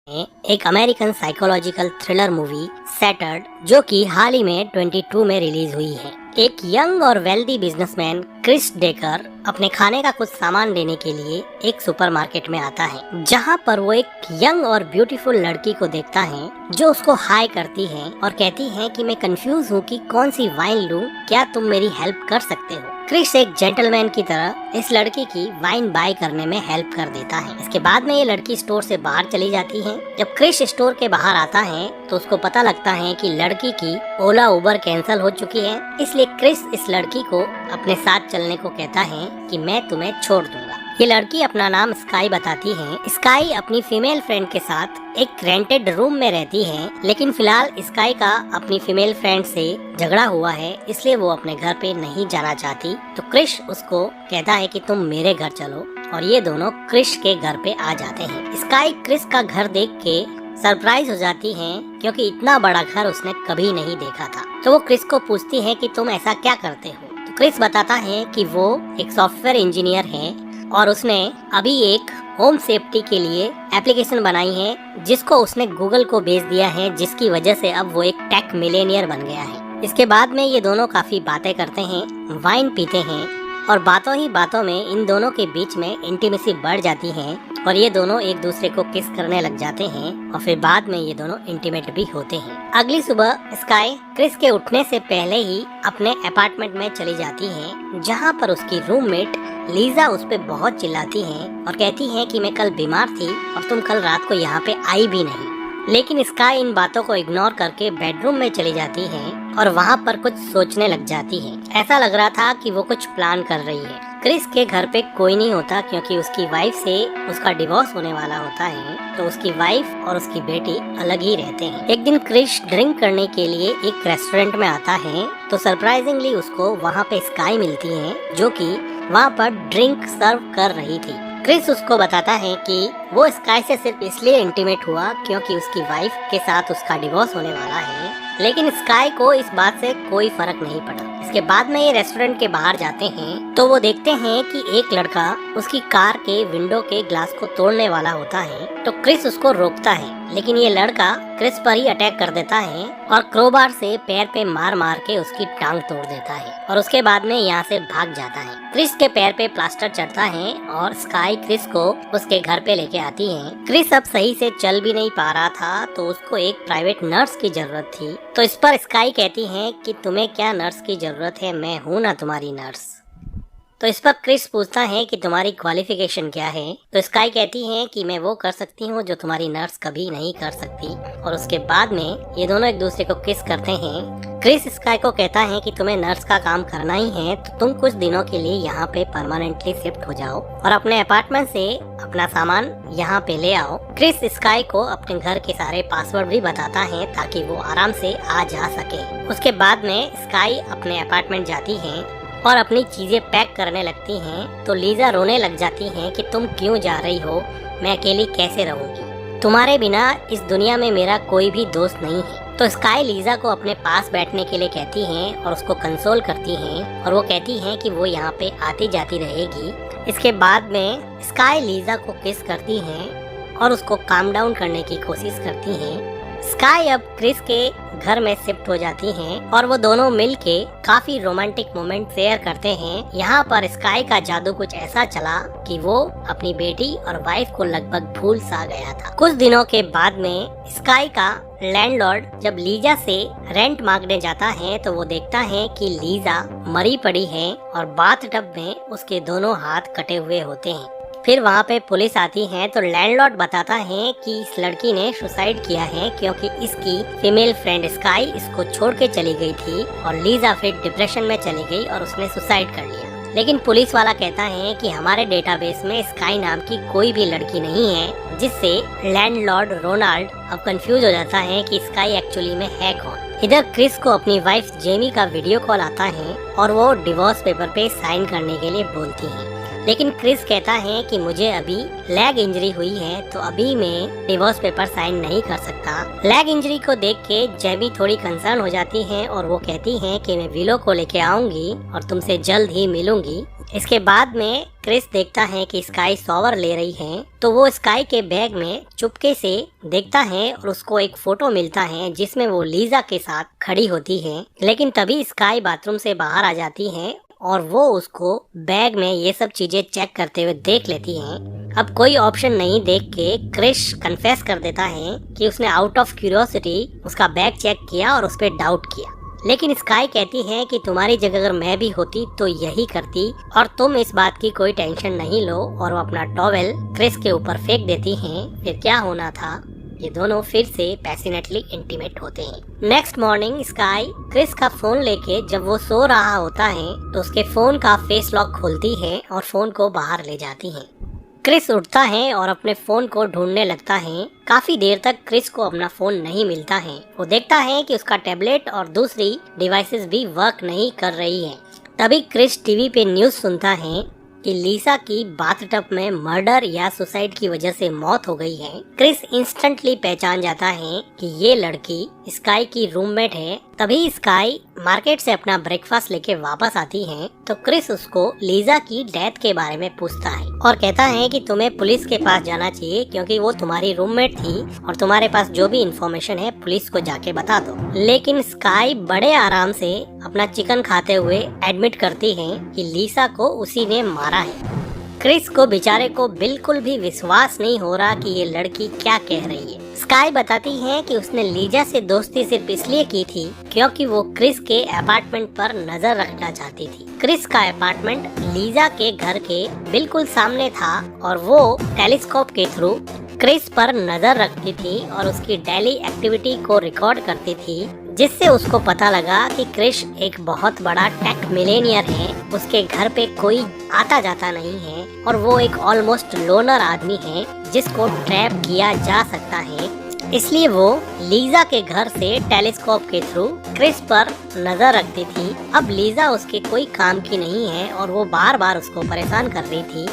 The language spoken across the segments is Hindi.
एक American psychological thriller movie shattered, जो कि हाल ही में 22 में रिलीज हुई है। एक यंग और वेल्दी बिजनेसमैन क्रिस डेकर अपने खाने का कुछ सामान लेने के लिए एक सुपरमार्केट में आता है, जहां पर वो एक यंग और ब्यूटीफुल लड़की को देखता है जो उसको हाय करती है और कहती है कि मैं कंफ्यूज हूँ कि कौन सी वाइन लूं, क्या तुम मेरी हेल्प कर सकते हो। क्रिस एक जेंटलमैन की तरह इस लड़की की वाइन बाय करने में हेल्प कर देता है। इसके बाद में ये लड़की स्टोर से बाहर चली जाती है। जब क्रिस स्टोर के बाहर आता है तो उसको पता लगता है कि लड़की की ओला उबर कैंसिल हो चुकी है, इसलिए क्रिस इस लड़की को अपने साथ चलने को कहता है कि मैं तुम्हें छोड़ दूंगा। ये लड़की अपना नाम स्काई बताती है। स्काई अपनी फीमेल फ्रेंड के साथ एक रेंटेड रूम में रहती है, लेकिन फिलहाल स्काई का अपनी फीमेल फ्रेंड से झगड़ा हुआ है, इसलिए वो अपने घर पे नहीं जाना चाहती। तो क्रिश उसको कहता है कि तुम मेरे घर चलो, और ये दोनों क्रिश के घर पे आ जाते हैं। स्काई क्रिस का घर देख के सरप्राइज हो जाती है, क्योंकि इतना बड़ा घर उसने कभी नहीं देखा था। तो वो क्रिस को पूछती है कि तुम ऐसा क्या करते हो। तो क्रिस बताता है कि वो एक सॉफ्टवेयर इंजीनियर है और उसने अभी एक होम सेफ्टी के लिए एप्लीकेशन बनाई है, जिसको उसने गूगल को भेज दिया है, जिसकी वजह से अब वो एक टेक मिलेनियर बन गया है। इसके बाद में ये दोनों काफी बातें करते हैं, वाइन पीते हैं, और बातों ही बातों में इन दोनों के बीच में इंटीमेसी बढ़ जाती है और ये दोनों एक दूसरे को किस करने लग जाते हैं, और फिर बाद में ये दोनों इंटीमेट भी होते हैं। अगली सुबह स्काई क्रिस के उठने से पहले ही अपने अपार्टमेंट में चली जाती है, जहाँ पर उसकी रूममेट लीजा उस पे बहुत चिल्लाती है और कहती है कि मैं कल बीमार थी और तुम कल रात को यहाँ पे आई भी नहीं। लेकिन स्काई इन बातों को इग्नोर करके बेडरूम में चली जाती है और वहाँ पर कुछ सोचने लग जाती है। ऐसा लग रहा था कि वो कुछ प्लान कर रही है। क्रिस के घर पे कोई नहीं होता, क्योंकि उसकी वाइफ से उसका डिवोर्स होने वाला होता है, तो उसकी वाइफ और उसकी बेटी अलग ही रहते हैं। एक दिन क्रिस ड्रिंक करने के लिए एक रेस्टोरेंट में आता है, तो सरप्राइजिंगली उसको वहाँ पे स्काई मिलती है, जो कि वहाँ पर ड्रिंक सर्व कर रही थी। क्रिस उसको बताता है कि वो स्काई से सिर्फ इसलिए इंटीमेट हुआ क्योंकि उसकी वाइफ के साथ उसका डिवोर्स होने वाला है, लेकिन स्काई को इस बात से कोई फर्क नहीं पड़ा। इसके बाद में ये रेस्टोरेंट के बाहर जाते हैं तो वो देखते हैं कि एक लड़का उसकी कार के विंडो के ग्लास को तोड़ने वाला होता है। तो क्रिस उसको रोकता है, लेकिन ये लड़का क्रिस पर ही अटैक कर देता है और क्रोबार से पैर पे मार मार के उसकी टांग तोड़ देता है, और उसके बाद में यहाँ से भाग जाता है। क्रिस के पैर पे प्लास्टर चढ़ता है और स्काई क्रिस को उसके घर पे लेके आती है। क्रिस अब सही से चल भी नहीं पा रहा था, तो उसको एक प्राइवेट नर्स की जरूरत थी। तो इस पर स्काई कहती है कि तुम्हें क्या नर्स की जरूरत है, मैं हूँ ना तुम्हारी नर्स। तो इस पर क्रिस पूछता है कि तुम्हारी क्वालिफिकेशन क्या है। तो स्काई कहती है कि मैं वो कर सकती हूँ जो तुम्हारी नर्स कभी नहीं कर सकती, और उसके बाद में ये दोनों एक दूसरे को किस करते हैं। क्रिस स्काई को कहता है कि तुम्हें नर्स का काम करना ही है, तो तुम कुछ दिनों के लिए यहाँ पे परमानेंटली शिफ्ट हो जाओ और अपने अपार्टमेंट से अपना सामान यहाँ पे ले आओ। क्रिस स्काई को अपने घर के सारे पासवर्ड भी बताता है ताकि वो आराम से आ जा सके। उसके बाद में स्काई अपने अपार्टमेंट जाती है और अपनी चीजें पैक करने लगती हैं। तो लीजा रोने लग जाती है कि तुम क्यों जा रही हो, मैं अकेली कैसे रहूंगी, तुम्हारे बिना इस दुनिया में मेरा कोई भी दोस्त नहीं है। तो स्काई लीजा को अपने पास बैठने के लिए कहती हैं और उसको कंसोल करती हैं, और वो कहती हैं कि वो यहाँ पे आती जाती रहेगी। इसके बाद में स्काई लीजा को किस करती हैं और उसको काम डाउन करने की कोशिश करती हैं। स्काई अब क्रिस के घर में शिफ्ट हो जाती हैं और वो दोनों मिलके काफी रोमांटिक मोमेंट शेयर करते हैं। यहाँ पर स्काई का जादू कुछ ऐसा चला कि वो अपनी बेटी और वाइफ को लगभग भूल सा गया था। कुछ दिनों के बाद में स्काई का लैंडलॉर्ड जब लीजा से रेंट मांगने जाता है, तो वो देखता है कि लीजा मरी पड़ी है और बाथटब में उसके दोनों हाथ कटे हुए होते हैं। फिर वहाँ पे पुलिस आती है, तो लैंडलॉर्ड बताता है कि इस लड़की ने सुसाइड किया है क्योंकि इसकी फीमेल फ्रेंड स्काई इसको छोड़ के चली गई थी, और लीजा फिर डिप्रेशन में चली गई और उसने सुसाइड कर लिया। लेकिन पुलिस वाला कहता है कि हमारे डेटाबेस में स्काई नाम की कोई भी लड़की नहीं है, जिससे लैंडलॉर्ड रोनाल्ड अब कंफ्यूज हो जाता है कि स्काई एक्चुअली में है कौन। इधर क्रिस को अपनी वाइफ जेमी का वीडियो कॉल आता है और वो डिवोर्स पेपर पे साइन करने के लिए बोलती है, लेकिन क्रिस कहता है कि मुझे अभी लेग इंजरी हुई है, तो अभी मैं डिवोर्स पेपर साइन नहीं कर सकता। लेग इंजरी को देख के जेमी थोड़ी कंसर्न हो जाती है और वो कहती है कि मैं विलो को लेके आऊंगी और तुमसे जल्द ही मिलूंगी। इसके बाद में क्रिस देखता है कि स्काई शॉवर ले रही है, तो वो स्काई के बैग में चुपके से देखता है और उसको एक फोटो मिलता है जिसमें वो लीजा के साथ खड़ी होती है। लेकिन तभी स्काई बाथरूम से बाहर आ जाती है और वो उसको बैग में ये सब चीजें चेक करते हुए देख लेती हैं। अब कोई ऑप्शन नहीं देख के क्रिस कन्फेस कर देता है कि उसने आउट ऑफ क्यूरियोसिटी उसका बैग चेक किया और उस पर डाउट किया। लेकिन स्काई कहती है कि तुम्हारी जगह अगर मैं भी होती तो यही करती और तुम इस बात की कोई टेंशन नहीं लो, और वो अपना टॉवेल क्रिस के ऊपर फेंक देती हैं। फिर क्या होना था, ये दोनों फिर से पैशनेटली इंटीमेट होते हैं। नेक्स्ट मॉर्निंग स्काई क्रिस का फोन लेके जब वो सो रहा होता है तो उसके फोन का फेस लॉक खोलती है और फोन को बाहर ले जाती है। क्रिस उठता है और अपने फोन को ढूंढने लगता है। काफी देर तक क्रिस को अपना फोन नहीं मिलता है। वो देखता है कि उसका टैबलेट और दूसरी डिवाइसेस भी वर्क नहीं कर रही है। तभी क्रिस टीवी पे न्यूज सुनता है कि लीसा की बाथटब में मर्डर या सुसाइड की वजह से मौत हो गई है। क्रिस इंस्टेंटली पहचान जाता है कि ये लड़की स्काई की रूममेट है। तभी स्काई मार्केट से अपना ब्रेकफास्ट लेके वापस आती है तो क्रिस उसको लीजा की डेथ के बारे में पूछता है और कहता है कि तुम्हें पुलिस के पास जाना चाहिए क्योंकि वो तुम्हारी रूममेट थी और तुम्हारे पास जो भी इन्फॉर्मेशन है पुलिस को जाके बता दो। लेकिन स्काई बड़े आराम से अपना चिकन खाते हुए एडमिट करती है कि लीसा को उसी ने मारा है। क्रिस को बेचारे को बिल्कुल भी विश्वास नहीं हो रहा कि ये लड़की क्या कह रही है। स्काई बताती है कि उसने लीजा से दोस्ती सिर्फ इसलिए की थी क्योंकि वो क्रिस के अपार्टमेंट पर नजर रखना चाहती थी। क्रिस का अपार्टमेंट लीजा के घर के बिल्कुल सामने था और वो टेलीस्कोप के थ्रू क्रिस पर नजर रखती थी और उसकी डेली एक्टिविटी को रिकॉर्ड करती थी, जिससे उसको पता लगा कि क्रिस एक बहुत बड़ा टेक मिलेनियर है। उसके घर पे कोई आता जाता नहीं है और वो एक ऑलमोस्ट लोनर आदमी है जिसको ट्रैप किया जा सकता है। इसलिए वो लीजा के घर से टेलीस्कोप के थ्रू क्रिस पर नजर रखती थी। अब लीजा उसके कोई काम की नहीं है और वो बार बार उसको परेशान कर रही थी,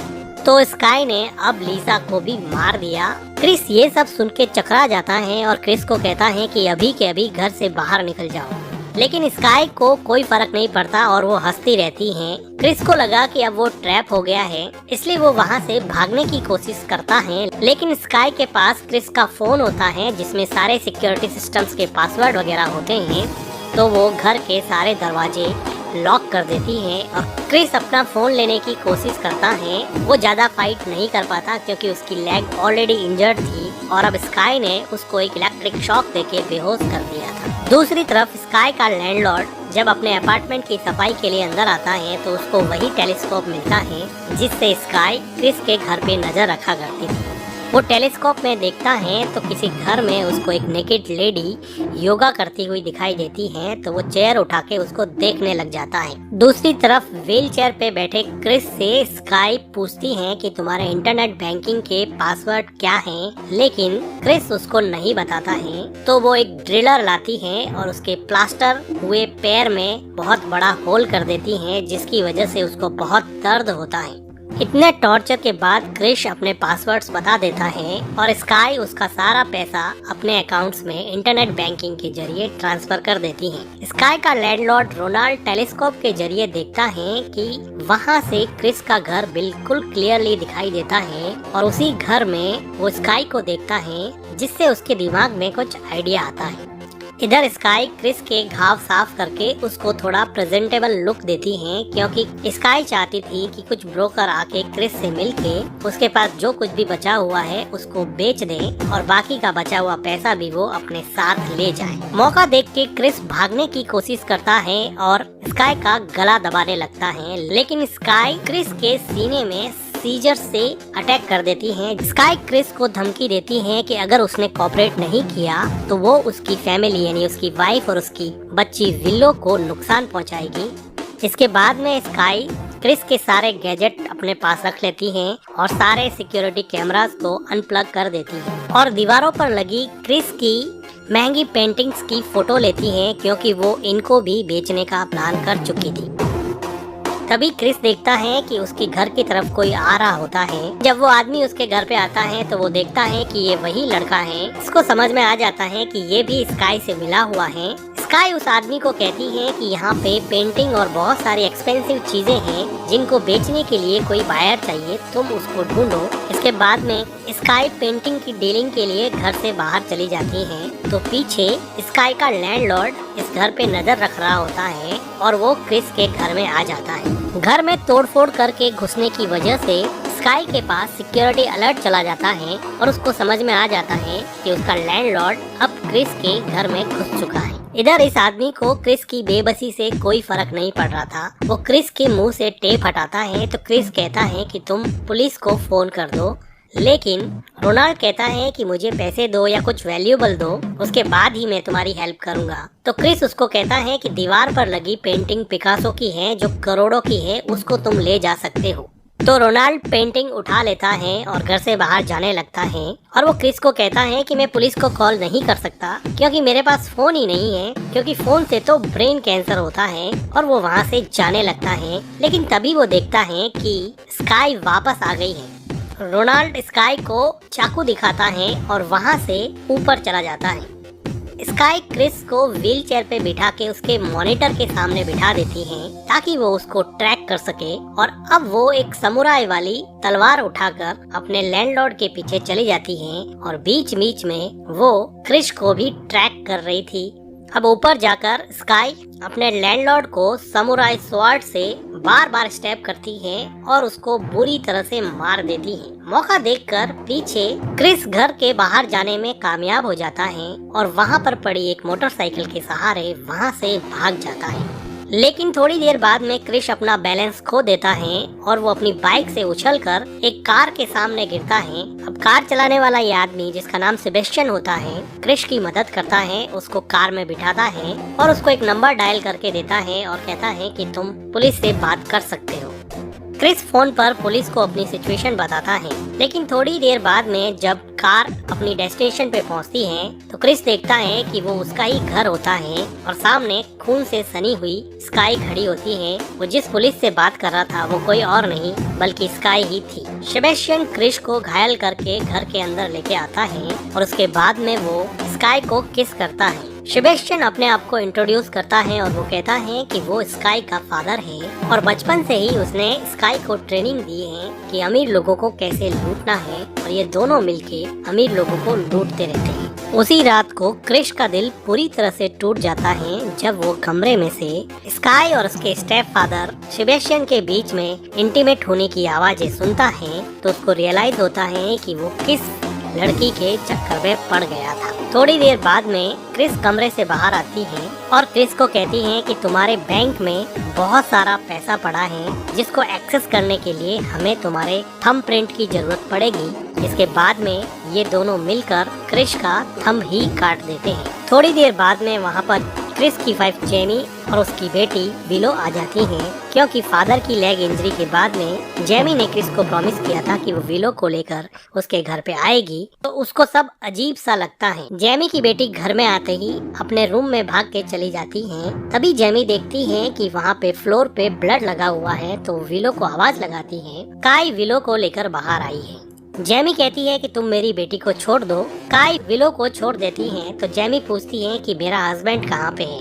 तो स्काई ने अब लीजा को भी मार दिया। क्रिस ये सब सुन के चकरा जाता है और क्रिस को कहता है कि अभी के अभी घर से बाहर निकल जाओ। लेकिन स्काई को कोई फर्क नहीं पड़ता और वो हंसती रहती है। क्रिस को लगा कि अब वो ट्रैप हो गया है, इसलिए वो वहाँ से भागने की कोशिश करता है। लेकिन स्काई के पास क्रिस का फोन होता है जिसमें सारे सिक्योरिटी सिस्टम्स के पासवर्ड वगैरह होते हैं, तो वो घर के सारे दरवाजे लॉक कर देती है और क्रिस अपना फोन लेने की कोशिश करता है। वो ज्यादा फाइट नहीं कर पाता क्योंकि उसकी लेग ऑलरेडी इंजर्ड थी और अब स्काई ने उसको एक इलेक्ट्रिक शॉक देके बेहोश कर दिया था। दूसरी तरफ स्काई का लैंडलॉर्ड जब अपने अपार्टमेंट की सफाई के लिए अंदर आता है तो उसको वही टेलीस्कोप मिलता है जिससे स्काई क्रिस के घर पे नजर रखा करती थी। वो टेलीस्कोप में देखता है तो किसी घर में उसको एक नेकेड लेडी योगा करती हुई दिखाई देती है, तो वो चेयर उठा के उसको देखने लग जाता है। दूसरी तरफ व्हील चेयर पे बैठे क्रिस से स्काई पूछती है कि तुम्हारे इंटरनेट बैंकिंग के पासवर्ड क्या हैं, लेकिन क्रिस उसको नहीं बताता है। तो वो एक ड्रिलर लाती है और उसके प्लास्टर हुए पैर में बहुत बड़ा होल कर देती है, जिसकी वजह से उसको बहुत दर्द होता है। इतने टॉर्चर के बाद क्रिस अपने पासवर्ड्स बता देता है और स्काई उसका सारा पैसा अपने अकाउंट्स में इंटरनेट बैंकिंग के जरिए ट्रांसफर कर देती है। स्काई का लैंडलॉर्ड रोनाल्ड टेलीस्कोप के जरिए देखता है कि वहाँ से क्रिस का घर बिल्कुल क्लियरली दिखाई देता है और उसी घर में वो स्काई को देखता है, जिससे उसके दिमाग में कुछ आइडिया आता है। इधर स्काई क्रिस के घाव साफ करके उसको थोड़ा प्रेजेंटेबल लुक देती है, क्योंकि स्काई चाहती थी कि कुछ ब्रोकर आके क्रिस से मिलके उसके पास जो कुछ भी बचा हुआ है उसको बेच दे और बाकी का बचा हुआ पैसा भी वो अपने साथ ले जाए। मौका देख के क्रिस भागने की कोशिश करता है और स्काई का गला दबाने लगता है, लेकिन स्काई क्रिस के सीने में सीजर से अटैक कर देती हैं। स्काई क्रिस को धमकी देती है कि अगर उसने कोऑपरेट नहीं किया तो वो उसकी फैमिली यानी उसकी वाइफ और उसकी बच्ची विलो को नुकसान पहुंचाएगी। इसके बाद में स्काई क्रिस के सारे गैजेट अपने पास रख लेती है और सारे सिक्योरिटी कैमरास को अनप्लग कर देती है और दीवारों पर लगी क्रिस की महंगी पेंटिंग्स की फोटो लेती है, क्योंकि वो इनको भी बेचने का प्लान कर चुकी थी। तभी क्रिस देखता है कि उसके घर की तरफ कोई आ रहा होता है। जब वो आदमी उसके घर पे आता है तो वो देखता है कि ये वही लड़का है। इसको समझ में आ जाता है कि ये भी स्काई से मिला हुआ है। स्काई उस आदमी को कहती है कि यहाँ पे पेंटिंग और बहुत सारी एक्सपेंसिव चीजें हैं जिनको बेचने के लिए कोई बायर चाहिए, तुम उसको ढूंढो। इसके बाद में स्काई पेंटिंग की डीलिंग के लिए घर से बाहर चली जाती है, तो पीछे स्काई का लैंडलॉर्ड इस घर पे नजर रख रहा होता है और वो क्रिस के घर में आ जाता है। घर में तोड़फोड़ करके घुसने की वजह से स्काई के पास सिक्योरिटी अलर्ट चला जाता है और उसको समझ में आ जाता है कि उसका लैंडलॉर्ड अब क्रिस के घर में घुस चुका है। इधर इस आदमी को क्रिस की बेबसी से कोई फर्क नहीं पड़ रहा था। वो क्रिस के मुंह से टेप हटाता है तो क्रिस कहता है कि तुम पुलिस को फोन कर दो, लेकिन रोनाल्ड कहता है कि मुझे पैसे दो या कुछ वैल्यूएबल दो, उसके बाद ही मैं तुम्हारी हेल्प करूंगा। तो क्रिस उसको कहता है कि दीवार पर लगी पेंटिंग पिकासो की है जो करोड़ों की है, उसको तुम ले जा सकते हो। तो रोनाल्ड पेंटिंग उठा लेता है और घर से बाहर जाने लगता है और वो क्रिस को कहता है कि मैं पुलिस को कॉल नहीं कर सकता क्योंकि मेरे पास फोन ही नहीं है, क्योंकि फोन से तो ब्रेन कैंसर होता है। और वो वहाँ से जाने लगता है, लेकिन तभी वो देखता है कि स्काई वापस आ गई है। रोनाल्ड स्काई को चाकू दिखाता है और वहाँ से ऊपर चला जाता है। स्काई क्रिस को व्हील चेयर पे बिठा के उसके मॉनिटर के सामने बिठा देती है ताकि वो उसको ट्रैक कर सके, और अब वो एक समुराई वाली तलवार उठाकर अपने लैंडलॉर्ड के पीछे चली जाती है और बीच बीच में वो क्रिस को भी ट्रैक कर रही थी। अब ऊपर जाकर स्काई अपने लैंडलॉर्ड को समुराई स्वॉर्ड से बार बार स्टैब करती है और उसको बुरी तरह से मार देती है। मौका देखकर पीछे क्रिस घर के बाहर जाने में कामयाब हो जाता है और वहाँ पर पड़ी एक मोटरसाइकिल के सहारे वहाँ से भाग जाता है। लेकिन थोड़ी देर बाद में क्रिस अपना बैलेंस खो देता है और वो अपनी बाइक से उछलकर एक कार के सामने गिरता है। अब कार चलाने वाला ये आदमी, जिसका नाम सेबेस्टियन होता है, क्रिस की मदद करता है, उसको कार में बिठाता है और उसको एक नंबर डायल करके देता है और कहता है कि तुम पुलिस से बात कर सकते हो। क्रिस फोन पर पुलिस को अपनी सिचुएशन बताता है, लेकिन थोड़ी देर बाद में जब कार अपनी डेस्टिनेशन पे पहुंचती है तो क्रिस देखता है कि वो उसका ही घर होता है और सामने खून से सनी हुई स्काई खड़ी होती है। वो जिस पुलिस से बात कर रहा था वो कोई और नहीं बल्कि स्काई ही थी। सेबेस्टियन क्रिस को घायल करके घर के अंदर लेके आता है और उसके बाद में वो स्काई को किस करता है। सेबेस्टियन अपने आप को इंट्रोड्यूस करता है और वो कहता है कि वो स्काई का फादर है और बचपन से ही उसने स्काई को ट्रेनिंग दी है कि अमीर लोगों को कैसे लूटना है, और ये दोनों मिलके अमीर लोगों को लूटते रहते हैं। उसी रात को क्रिस का दिल पूरी तरह से टूट जाता है जब वो कमरे में से स्काई और उसके स्टेप फादर सेबेस्टियन के बीच में इंटीमेट होने की आवाजें सुनता है, तो उसको रियलाइज होता है कि वो किस लड़की के चक्कर में पड़ गया था। थोड़ी देर बाद में क्रिस कमरे से बाहर आती है और क्रिस को कहती है कि तुम्हारे बैंक में बहुत सारा पैसा पड़ा है जिसको एक्सेस करने के लिए हमें तुम्हारे थंब प्रिंट की जरूरत पड़ेगी। इसके बाद में ये दोनों मिलकर क्रिस का थंब ही काट देते हैं। थोड़ी देर बाद में वहाँ पर क्रिस की वाइफ जेमी और उसकी बेटी विलो आ जाती हैं, क्योंकि फादर की लेग इंजरी के बाद में जेमी ने क्रिस को प्रॉमिस किया था कि वो विलो को लेकर उसके घर पे आएगी, तो उसको सब अजीब सा लगता है। जेमी की बेटी घर में आते ही अपने रूम में भाग के चली जाती है। तभी जेमी देखती है कि वहाँ पे फ्लोर पे ब्लड लगा हुआ है, तो विलो को आवाज लगाती है। काई विलो को लेकर बाहर आई है। जेमी कहती है कि तुम मेरी बेटी को छोड़ दो। काई विलो को छोड़ देती है तो जेमी पूछती है कि मेरा हस्बैंड कहाँ पे है,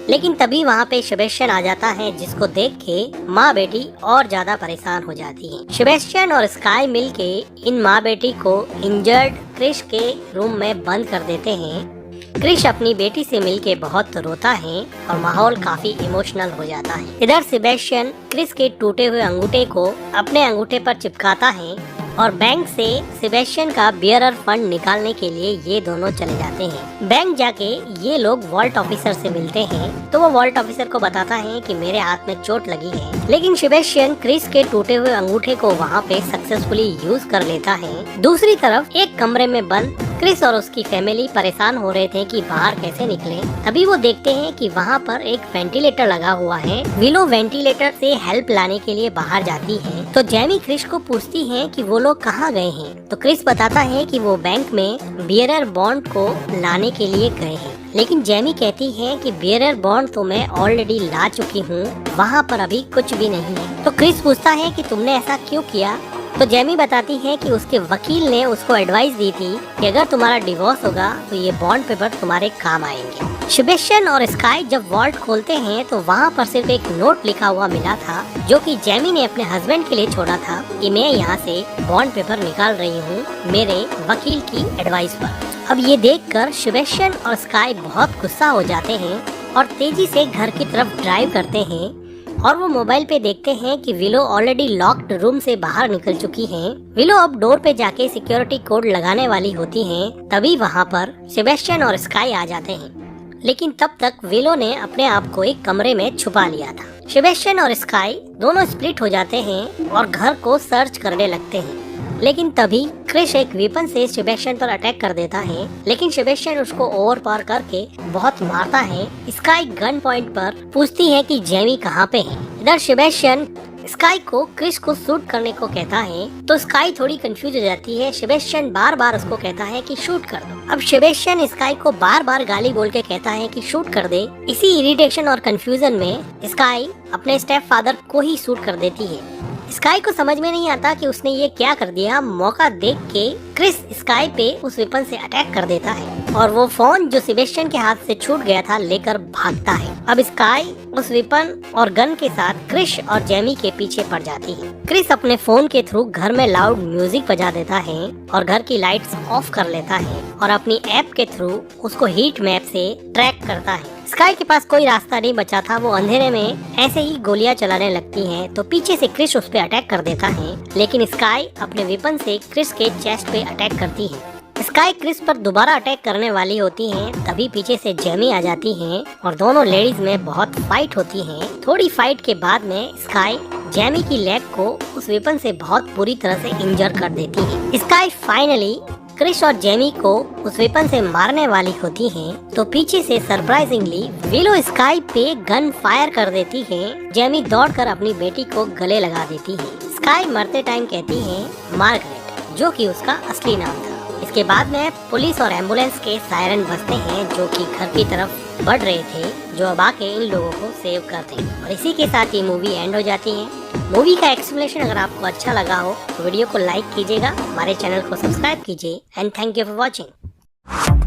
लेकिन तभी वहाँ पे सेबेस्टियन आ जाता है, जिसको देख के माँ बेटी और ज्यादा परेशान हो जाती है। सेबेस्टियन और स्काई मिलके इन माँ बेटी को इंजर्ड क्रिस के रूम में बंद कर देते हैं। क्रिस अपनी बेटी से मिलके बहुत रोता है और माहौल काफी इमोशनल हो जाता है। इधर सेबेस्टियन क्रिस के टूटे हुए अंगूठे को अपने अंगूठे पर चिपकाता है और बैंक से सेबेस्टियन का बियरर फंड निकालने के लिए ये दोनों चले जाते हैं। बैंक जाके ये लोग वॉल्ट ऑफिसर से मिलते हैं, तो वो वॉल्ट ऑफिसर को बताता है कि मेरे हाथ में चोट लगी है, लेकिन सेबेस्टियन क्रिस के टूटे हुए अंगूठे को वहाँ पे सक्सेसफुली यूज कर लेता है। दूसरी तरफ एक कमरे में बंद क्रिस और उसकी फैमिली परेशान हो रहे थे कि बाहर कैसे निकले। तभी वो देखते हैं कि वहाँ पर एक वेंटिलेटर लगा हुआ है। विलो वेंटिलेटर से हेल्प लाने के लिए बाहर जाती है, तो जेमी क्रिस को पूछती है कि वो लोग कहाँ गए हैं, तो क्रिस बताता है कि वो बैंक में बियरर बॉन्ड को लाने के लिए गए हैं। लेकिन जेमी कहती है कि बियरर बॉन्ड तो मैं ऑलरेडी ला चुकी हूँ, वहाँ पर अभी कुछ भी नहीं है। तो क्रिस पूछता है कि तुमने ऐसा क्यों किया, तो जेमी बताती है कि उसके वकील ने उसको एडवाइस दी थी कि अगर तुम्हारा डिवोर्स होगा तो ये बॉन्ड पेपर तुम्हारे काम आएंगे। सेबेस्टियन और स्काई जब वॉल्ट खोलते हैं तो वहाँ पर सिर्फ एक नोट लिखा हुआ मिला था जो कि जेमी ने अपने हस्बैंड के लिए छोड़ा था कि मैं यहाँ से बॉन्ड पेपर निकाल रही हूँ मेरे वकील की एडवाइस पर। अब ये देखकर सेबेस्टियन और स्काई बहुत गुस्सा हो जाते हैं और तेजी से घर की तरफ ड्राइव करते हैं और वो मोबाइल पे देखते हैं कि विलो ऑलरेडी लॉक्ड रूम से बाहर निकल चुकी हैं। विलो अब डोर पे जाके सिक्योरिटी कोड लगाने वाली होती हैं। तभी वहाँ पर सेबेस्टियन और स्काई आ जाते हैं, लेकिन तब तक विलो ने अपने आप को एक कमरे में छुपा लिया था। सेबेस्टियन और स्काई दोनों स्प्लिट हो जाते हैं और घर को सर्च करने लगते हैं, लेकिन तभी क्रिस एक वेपन से सेबेस्टियन पर अटैक कर देता है, लेकिन सेबेस्टियन उसको ओवरपावर करके बहुत मारता है। स्काई गन पॉइंट पर पूछती है कि जेमी कहाँ पे है। इधर सेबेस्टियन स्काई को क्रिस को शूट करने को कहता है तो स्काई थोड़ी कंफ्यूज हो जाती है। सेबेस्टियन बार बार उसको कहता है कि शूट कर दो। अब सेबेस्टियन स्काई को बार बार गाली बोल के कहता है कि शूट कर दे। इसी इरिटेशन और कंफ्यूजन में स्काई अपने स्टेप फादर को ही शूट कर देती है। स्काई को समझ में नहीं आता कि उसने ये क्या कर दिया। मौका देख के क्रिस स्काई पे उस वेपन से अटैक कर देता है और वो फोन जो सेबेस्टियन के हाथ से छूट गया था लेकर भागता है। अब स्काई उस वेपन और गन के साथ क्रिस और जेमी के पीछे पड़ जाती है। क्रिस अपने फोन के थ्रू घर में लाउड म्यूजिक बजा देता है और घर की लाइट्स ऑफ कर लेता है और अपनी ऐप के थ्रू उसको हीट मैप से ट्रैक करता है। स्काई के पास कोई रास्ता नहीं बचा था। वो अंधेरे में ऐसे ही गोलियां चलाने लगती हैं तो पीछे से क्रिस उस पे अटैक कर देता है, लेकिन स्काई अपने वेपन से क्रिस के चेस्ट पे अटैक करती है। स्काई क्रिस पर दोबारा अटैक करने वाली होती हैं, तभी पीछे से जेमी आ जाती हैं और दोनों लेडीज में बहुत फाइट होती है। थोड़ी फाइट के बाद में स्काई जेमी की लेग को उस वेपन से बहुत बुरी तरह से इंजर कर देती है। स्काई फाइनली क्रिस और जेमी को उस वेपन से मारने वाली होती हैं, तो पीछे से सरप्राइजिंगली विलो स्काई पे गन फायर कर देती है। जेमी दौड़कर अपनी बेटी को गले लगा देती है। स्काई मरते टाइम कहती है मार्गरेट, जो कि उसका असली नाम था। इसके बाद में पुलिस और एम्बुलेंस के सायरन बजते हैं जो कि घर की तरफ बढ़ रहे थे, जो अब आके इन लोगों को सेव करते हैं। और इसी के साथ ये मूवी एंड हो जाती है। मूवी का एक्सप्लेनेशन अगर आपको अच्छा लगा हो तो वीडियो को लाइक कीजिएगा, हमारे चैनल को सब्सक्राइब कीजिए and thank you for watching.